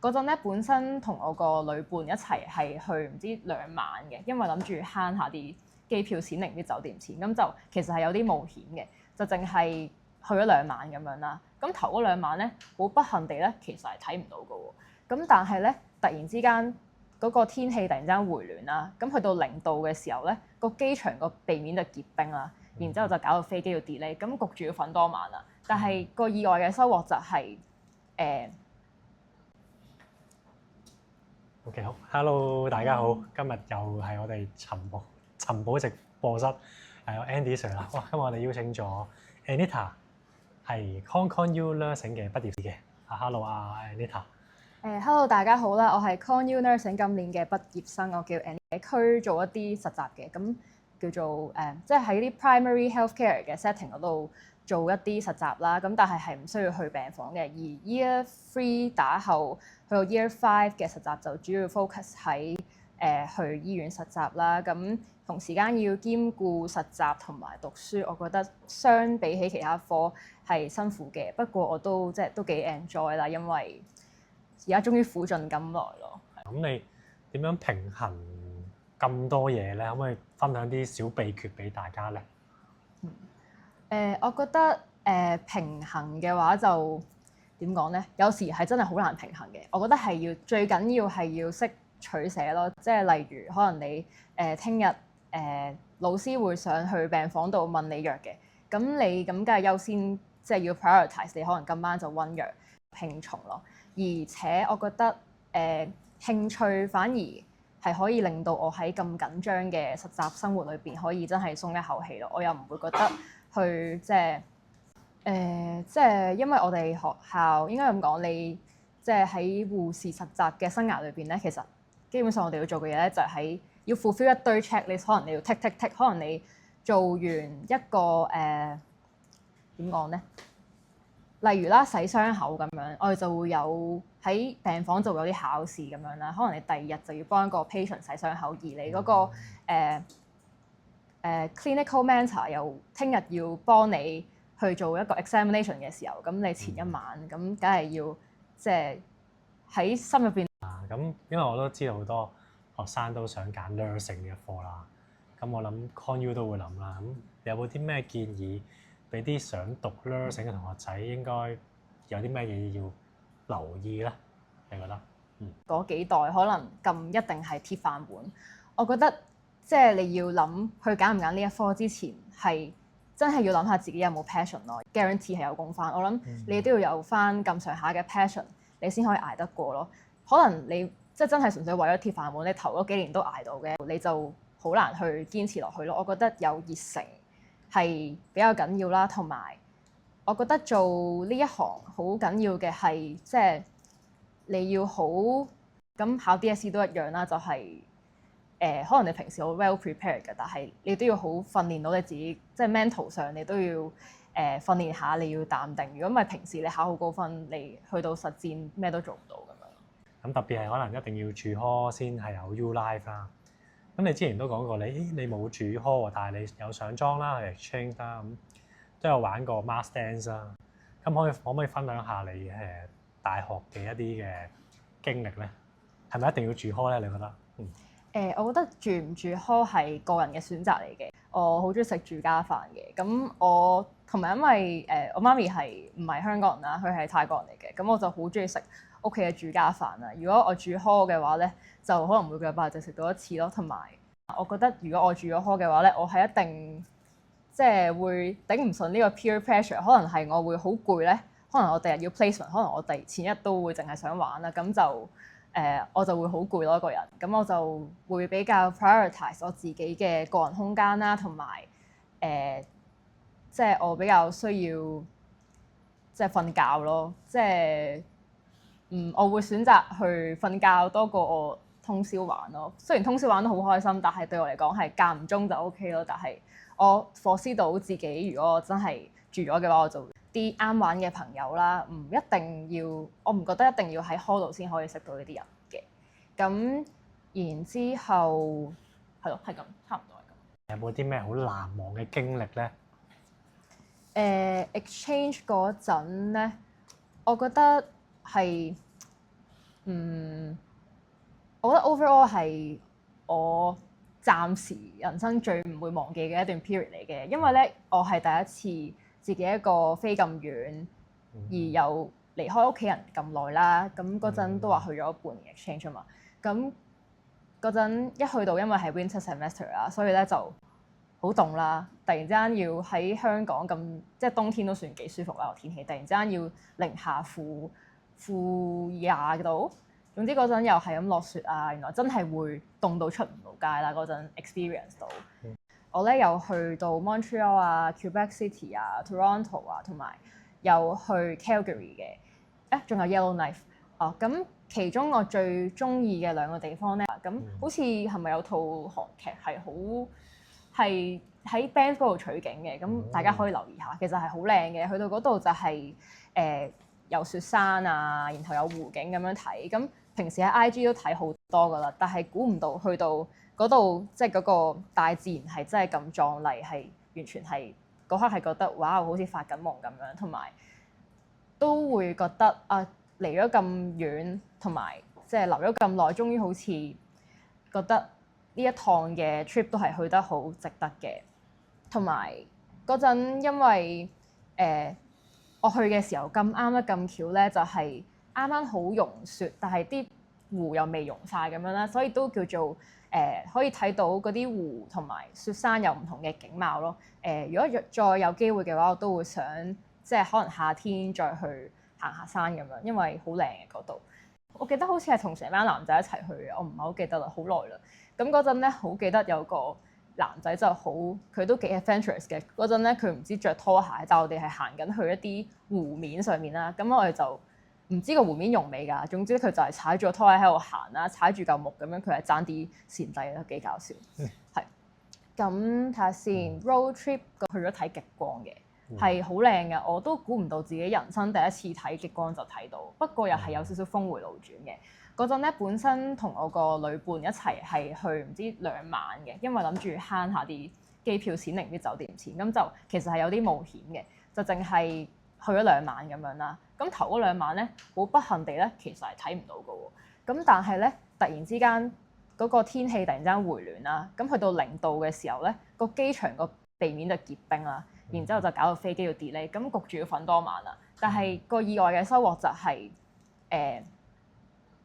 嗰陣咧本身同我個女伴一齊係去唔知2晚嘅，因為諗住慳下啲機票錢定啲酒店錢，咁就其實係有啲冒險嘅，就淨係去咗2晚咁樣啦。咁頭嗰2晚咧，好不幸地咧，其實係睇唔到嘅喎。咁但係咧，突然之間嗰個天氣突然之間回暖啦，咁去到0度嘅時候咧，個機場個地面就結冰啦，然之後就搞到飛機要 delay，咁焗住要瞓多晚啦。但係個意外嘅收穫就係OK 好 ，Hello 大家好，今日又係我哋尋寶直播室，係我 Andy Sir 啦。哇，今日我哋邀請咗 Anita 係 ConU Nursing 嘅畢業生嘅。Hello Anita。Hello 大家好啦，我係 ConU Nursing 今年嘅畢業生，我叫 Anita，區做一啲實習嘅，咁叫做即係喺啲 primary healthcare 嘅 setting 嗰度做一啲實習啦。咁但係唔需要去病房嘅。而 Year 3打後去到 Year 5嘅實習就主要 focus 喺去醫院實習啦。咁同時間要兼顧實習同埋讀書，我覺得相比起其他科係辛苦嘅。不過我都幾 enjoy 啦，因為而家終於苦盡甘來咯。咁你點樣平衡咁多嘢咧？可唔可以分享啲小秘訣俾大家咧？我覺得平衡嘅話就點講咧？有時係真係好難平衡嘅。我覺得最緊要係要識取捨咯。即係例如可能你聽日老師會上去病房度問你藥嘅，咁你梗係優先即係要 prioritize 你可能今晚就溫藥輕重咯。而且我覺得興趣反而係可以令到我喺咁緊張嘅實習生活裏邊可以真係鬆一口氣咯。我又唔會覺得去即係因為我哋學校應該咁講，你即係喺護士實習嘅生涯裏邊咧，其實基本上我哋要做嘅嘢咧就係要 fulfill 一堆 checklist，可能你要 tick，可能你做完一個點講咧？例如啦，洗傷口咁樣，我哋就會有喺病房就會有啲考試咁樣啦。可能你第2日就要幫一個 patient 洗傷口，而你嗰個clinical mentor 又聽日要幫你去做一個 examination 嘅時候，咁你前一晚咁梗係要即係喺心入邊。咁因為我都知道好多學生都想揀 nursing 嘅課啦，咁我諗 ConU 都會諗啦。咁有冇啲咩建議俾啲想讀 nursing 嘅同學仔應該有啲咩嘢要留意咧？你覺得？嗰幾代可能咁一定係鐵飯碗。我覺得即係你要諗去揀唔揀呢一科之前，係真係要諗下自己有冇 passion 咯。guarantee 係有工返，我諗你都要有返咁上下嘅 passion，你先可以捱得過咯。可能你即係真係純粹為咗鐵飯碗，你頭嗰幾年都捱到嘅，你就好難去堅持落去咯。我覺得有熱誠係比較緊要啦，同埋我覺得做呢一行好緊要嘅係即係你要好咁考 DSE 都一樣啦，就係可能你平時好 well prepared 嘅，但係你都要好訓練到你自己，即係 mental 上你都要訓練下，你要淡定。如果唔係平時你考好高分，你去到實戰咩都做唔到咁樣。咁特別係可能一定要住 hall 先係有 U Life 啦。咁你之前都講過你冇住 hall 喎，但係你有上莊啦，去 exchange 啦，咁都有玩過 mass dance 啦。咁可唔可以分享下你大學嘅一啲嘅經歷咧？係咪一定要住 hall 咧？你覺得？我覺得住唔住 hall 係個人嘅選擇嚟嘅。我好中意食住家飯嘅。咁我同埋因為我媽咪係唔係香港人啦，佢係泰國人嚟嘅。咁我就好中意食屋企嘅住家飯啦。如果我住 hall 嘅話咧，就可能每個禮拜就食到1次咯。同埋我覺得如果我住咗 hall 嘅話咧，我係一定即係會頂唔順呢個 peer pressure。可能係我會好攰咧，可能我第日要 placement，可能我前一日都會淨係想玩啦，咁就我就會好攰咯，一個人。咁我就會比較 prioritize 我自己嘅個人空間啦，同埋即係我比較需要即係瞓覺咯。即係我會選擇去瞓覺多過我通宵玩咯。雖然通宵玩得好開心，但係對我嚟講係間唔中就 OK 咯。但係我 foresee 到自己，如果我真係住咗嘅話，我就啲啱玩嘅朋友啦，唔一定要，我唔覺得一定要喺 hall 度先可以識到呢啲人嘅。咁然之後係咯，係咁，差唔多係咁。有冇啲咩好難忘嘅經歷咧？exchange 嗰陣咧，我覺得係我覺得 overall 係我暫時人生最唔會忘記嘅一段 period 嚟嘅，因為咧我係第一次自己一個飛咁遠，而又離開屋企人咁耐啦。咁嗰陣都話去咗半年 exchange 啊嘛。咁嗰陣一去到，因為係 winter semester 啦，所以咧就好凍啦。突然之間要喺香港咁，即係冬天都算幾舒服啦個天氣，突然之間要零下-20度。總之嗰陣又係咁落雪啊，原來真係會凍到出唔到街啦！嗰陣 experience 到，我咧又去到 Montreal 啊、Quebec City 啊、Toronto 啊，同埋又去 Calgary 嘅，仲有 Yellowknife。咁其中我最中意嘅兩個地方咧，咁好似係咪有套韓劇係喺 Banff 嗰度取景嘅？咁大家可以留意下，其實係好靚嘅。去到嗰度就係有雪山啊，然後有湖景咁樣睇。咁平時喺 IG 都睇好多噶啦，但係估唔到去到嗰度，即係嗰個大自然係真係咁壯麗，係完全係嗰刻係覺得哇，好似發緊夢咁樣，同埋都會覺得啊嚟咗咁遠，同埋即係留咗咁耐，終於好似覺得呢一趟嘅 trip 都係去得好值得嘅。同埋嗰陣因為我去嘅時候咁啱得咁巧咧，就係啱啱好融雪，但係啲湖又未融晒咁樣啦，所以都叫做可以睇到嗰啲湖同埋雪山有唔同嘅景貌咯。如果再有機會嘅話，我都會想即係可能夏天再去行下山咁樣，因為好靚嘅嗰度。我記得好似係同成班男仔一齊去嘅，我唔係好記得啦，好耐啦。咁嗰陣咧，好記得有個男仔就好，佢都幾 adventurous 嘅。嗰陣咧，佢唔知着拖鞋，但係我哋係行緊去一啲湖面上面啦。咁我哋就唔知個湖面融未㗎。總之佢就係踩住個拖鞋喺度行啦，踩住嚿木咁樣，佢係爭啲跣低啦，幾搞笑。係咁睇下先 ，road trip 去咗睇極光嘅，係好靚嘅。我都估唔到自己人生第一次睇極光就睇到，不過又係有少少峰迴路轉嘅。嗰陣咧，本身同我個女伴一齊係去唔知2晚嘅，因為諗住慳下啲機票錢定啲酒店錢，咁就其實係有啲冒險嘅，就淨係去咗2晚咁樣啦。咁頭嗰2晚咧，好不幸地咧，其實係睇唔到嘅喎。咁但係咧，突然之間嗰個天氣突然之間回暖啦，咁去到0度嘅時候咧，個機場個地面就結冰啦，然之後就搞到飛機要 delay，咁焗住要瞓多晚啦。但係個意外嘅收穫就係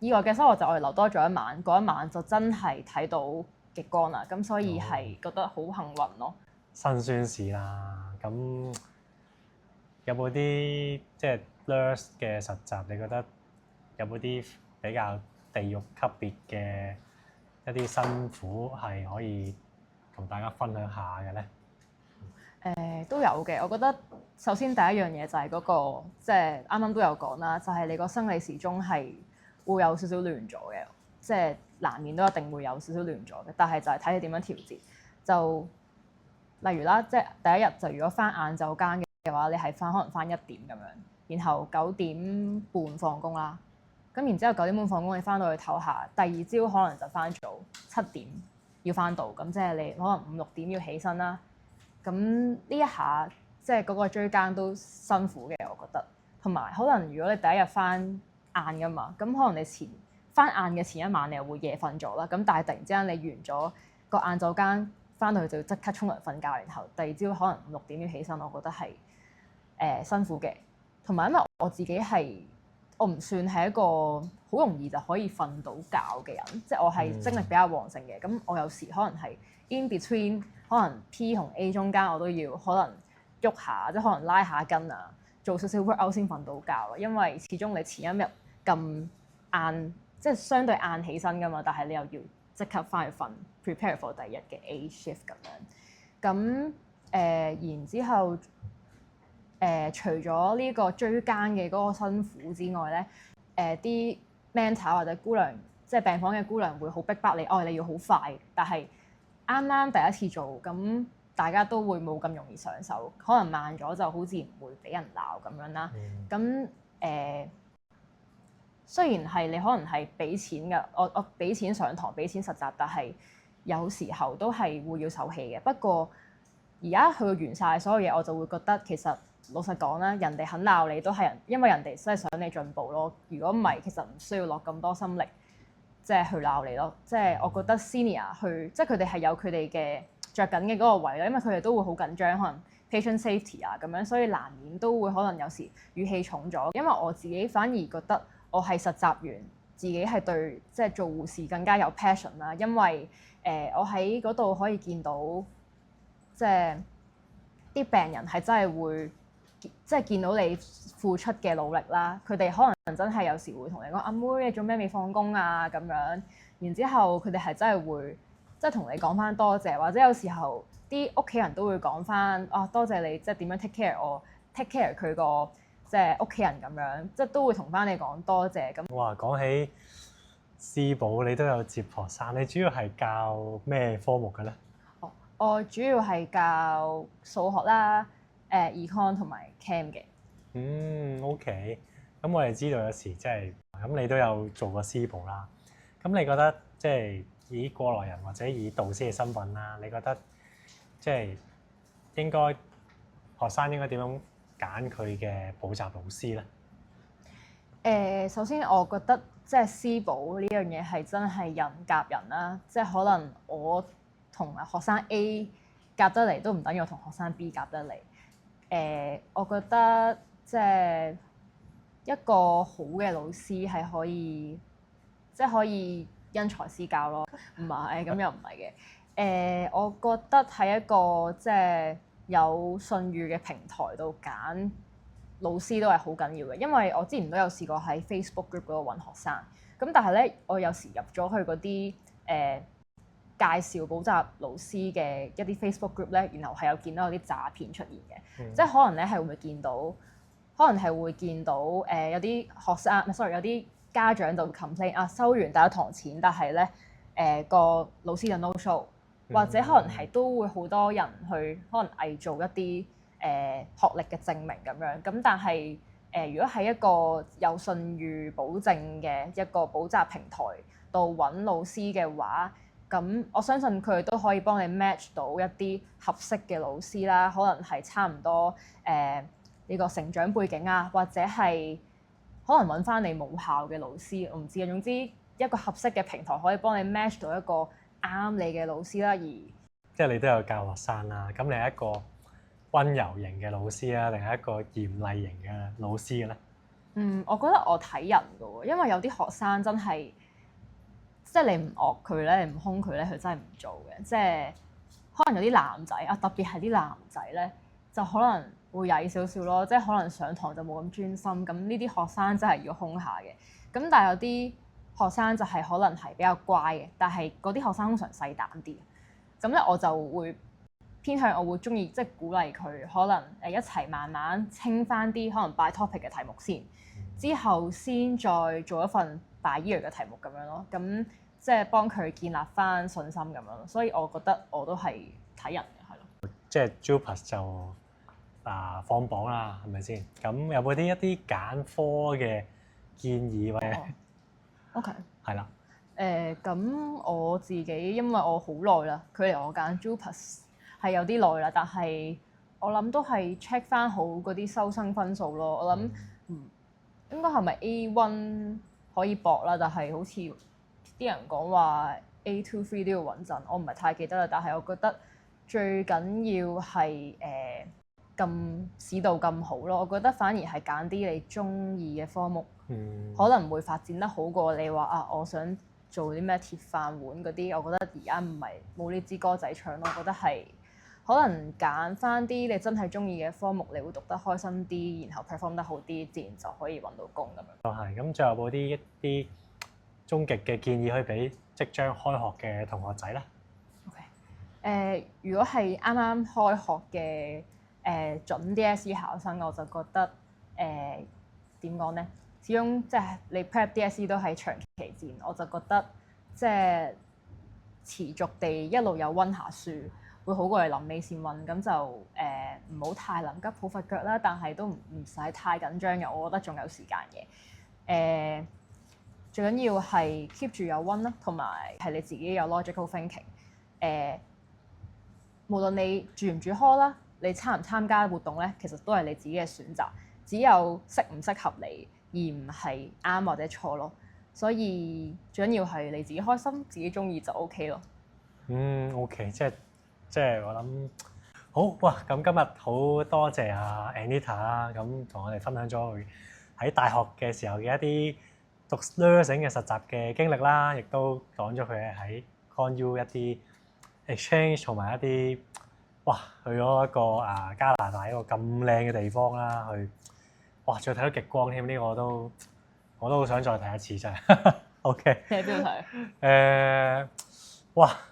意外嘅收穫就我哋留多咗1晚，嗰1晚就真係睇到極光啦，咁所以係覺得好幸運咯。辛酸事啦，咁有冇啲即係 nurse 嘅實習？你覺得有冇啲比較地獄級別嘅一啲辛苦係可以同大家分享下嘅咧？都有嘅。我覺得首先第一樣嘢就係嗰個，即係啱啱都有講啦，就係你個生理時鐘係會有少少亂咗嘅，即係難免都一定會有少少亂咗嘅。但係就係睇你點樣調節。就例如啦，即係第一日就如果翻晏晝間嘅話，你係可能翻1點咁樣，然後9點半放工啦。咁然之後9點半放工，你翻到去唞下，第二朝可能就翻早7點要翻到，咁即係你可能5、6點要起身啦。咁呢一下即係嗰個追更都辛苦嘅，我覺得。同埋可能如果你第一日翻晏噶嘛，咁可能你翻晏嘅前一晚你又會夜瞓咗啦。咁但係突然之間你完咗個晏晝更，翻到去就要即刻沖涼瞓覺，然後第二朝可能5、6點要起身，我覺得係辛苦嘅。同埋因為我自己我唔算係一個好容易就可以瞓到覺嘅人，即係我係精力比較旺盛嘅。咁我有時可能係 in between，可能 P 同 A 中間我都要可能喐下，即係可能拉下筋啊，做少少 workout 先瞓到覺咯。因為始終你前一日咁晏，即係相對晏起身噶嘛，但係你又要即刻翻去瞓 prepare for 第二日嘅 A shift 咁樣。咁然之後除咗呢個追更嘅嗰個辛苦之外咧，啲 mentor 或者姑娘，即係病房嘅姑娘會好逼迫你，你要好快。但係啱啱第一次做，咁大家都會冇咁容易上手，可能慢咗就好自然會俾人鬧咁樣啦。咁雖然係你可能係俾錢嘅，我俾錢上堂，俾錢實習，但係有時候都係會要受氣嘅。不過而家去完晒所有嘢，我就會覺得其實老實講啦，人哋肯鬧你都係因為人哋真係想你進步咯。如果唔係，其實唔需要落咁多心力，即係去鬧你咯。即係我覺得 senior 去，即係佢哋係有佢哋嘅着緊嘅嗰個位咯，因為佢哋都會好緊張，可能 patient safety 啊咁樣，所以難免都會可能有時語氣重咗。因為我自己反而覺得我係實習員，自己係對即係做護士更加有 passion 啦，因為我喺嗰度可以見到即係啲病人係真係會。即係見到你付出嘅努力啦，佢哋可能真係有時會同你講阿妹你做咩未放工啊咁樣，然之後佢哋係真係會即係同你講翻多謝，或者有時候啲屋企人都會講翻多謝你即係點樣 take care 我 take care 佢個即係屋企人咁樣，即係都會同翻你講多謝咁。哇，講起私補你都有接學生，你主要係教咩科目嘅咧？我主要係教數學啦。Econ 同埋 Chem 嘅。OK。咁我哋知道有時即係咁，你都有做過私補啦。咁你覺得即係以過來人或者以導師嘅身份啦，你覺得即係應該學生應該點樣揀佢嘅補習老師咧？首先我覺得即係私補呢樣嘢係真係人夾人啦，即係可能我同埋學生 A 夾得嚟，都唔等於我同學生 B 夾得嚟。我覺得即係一個好嘅老師係可以，即係可以因材施教咯。唔係咁又唔係嘅。我覺得喺一個即係有信譽嘅平台度揀老師都係好緊要嘅，因為我之前都有試過喺 Facebook group 嗰度揾學生，咁但係咧我有時入咗去嗰啲介紹補習老師嘅一啲 Facebook group 咧，然後係有見到有啲詐騙出現嘅，即係可能咧係會見到，可能係會見到有啲學生，sorry 有啲家長就 complain 收完第一堂錢，但係咧個老師就 no show，或者可能係都會好多人去可能偽造一啲學歷嘅證明咁樣，咁但係如果喺一個有信譽保證嘅一個補習平台度揾老師嘅話，咁我相信佢哋都可以幫你 match 到一啲合適嘅老師啦，可能係差唔多呢個成長背景啊，或者係可能揾翻你母校嘅老師，我唔知啊。總之一個合適嘅平台可以幫你 match 到一個啱你嘅老師啦。而即係你都有教學生啦，咁你係一個溫柔型嘅老師啊，定係一個嚴厲型嘅老師嘅咧？我覺得我睇人㗎喎，因為有啲學生真係。即係你唔惡佢咧，你唔兇佢咧，佢真係唔做嘅。即係可能有啲男仔啊，特別係啲男仔咧，就可能會曳少少咯。即係可能上堂就冇咁專心。咁呢啲學生真係要兇下嘅。咁但係有啲學生就係可能係比較乖嘅，但係嗰啲學生通常細膽啲。咁咧我就會偏向我會中意即係鼓勵佢，可能一齊慢慢清翻啲可能 by topic 嘅題目先，之後先再做一份by year 嘅題目咁樣咯。咁即係幫佢建立翻信心咁樣咯，所以我覺得我都係睇人嘅，係咯。即係 JUPAS 就放榜啦，係咪先？咁有冇一啲揀科嘅建議或者？OK。係啦。咁我自己因為我好耐啦，距離我揀 JUPAS 係有啲耐啦，但係我諗都係 check 翻好嗰啲收生分數咯。我諗應該係咪 A1 可以搏啦？但係好似啲人講話 A2、3都要穩陣，我唔係太記得啦。但係我覺得最緊要係咁市道咁好咯。我覺得反而係揀啲你中意嘅科目，可能會發展得好過你話我想做啲咩鐵飯碗嗰啲。我覺得而家唔係冇呢支歌仔唱咯。我覺得係可能揀翻啲你真係中意嘅科目，你會讀得開心啲，然後 perform 得好啲，自然就可以揾到工咁樣。就係咁，最後有冇一啲終極嘅建議可以俾即將開學嘅同學仔咧 ？OK，如果係啱啱開學嘅準 DSE 考生，我就覺得點講咧？始終即係你 prep DSE 都係長期戰，我就覺得即係持續地一路有温下書，會好過你臨尾先温。咁就唔好太臨急抱佛腳啦，但係都唔使太緊張嘅。我覺得仲有時間嘅。最緊要係 keep 住有温啦，同埋係你自己有 logical thinking。無論你住唔住 hall 啦，你參唔參加活動咧，其實都係你自己嘅選擇，只有適唔適合你，而唔係啱或者錯咯。所以最緊要係你自己開心，自己中意就 OK 咯。OK，即係我諗好哇！咁今日好多謝阿 Anita 啦，咁同我哋分享咗佢喺大學嘅時候嘅一啲讀 nursing 嘅實習嘅經歷啦，亦都講咗佢喺 ConU 一啲 exchange 同埋一啲去咗一個加拿大一個咁靚嘅地方啦，去再睇到極光添，呢個我都好想再睇一次真係。OK。你喺邊度睇？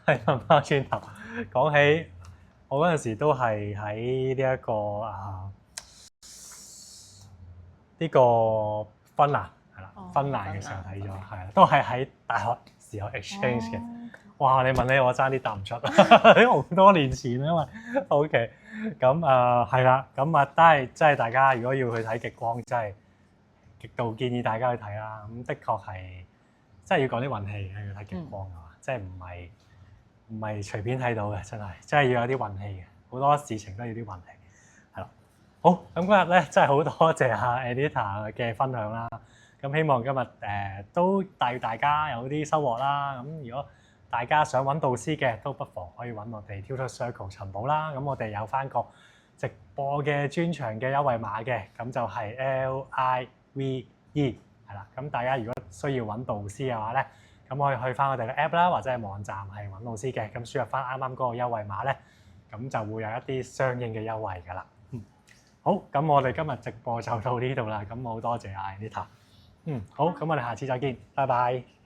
係問翻轉頭講起，我嗰陣時都係喺呢一個呢個芬蘭係啦，芬蘭嘅時候睇咗，係啦，都係喺大學時候 exchange 嘅。你問你我爭啲答唔出，好多年前因為 OK 咁係啦，咁都係即係大家如果要去睇極光，真係極度建議大家去睇啦。咁的確係真係要講啲運氣要睇極光嘅話，即係唔係隨便睇到嘅，真係要有啲運氣嘅，好多事情都要啲運氣，係啦。好，咁嗰日咧真係好多謝阿 Anita 嘅分享啦。咁希望今日都帶大家有啲收穫啦。咁如果大家想揾導師嘅，都不妨可以揾我哋 Tutor Circle 尋寶啦。咁我哋有翻個直播嘅專場嘅優惠碼嘅，咁就係 LIVE 係啦。咁大家如果需要揾導師嘅話咧，咁可以去翻我哋嘅 app 啦，或者係網站係揾老師嘅，咁輸入翻啱啱嗰個優惠碼咧，咁就會有一啲相應嘅優惠㗎啦。好，咁我哋今日直播就到呢度啦，咁好多謝阿 Anita。好，咁我哋下次再見，拜拜。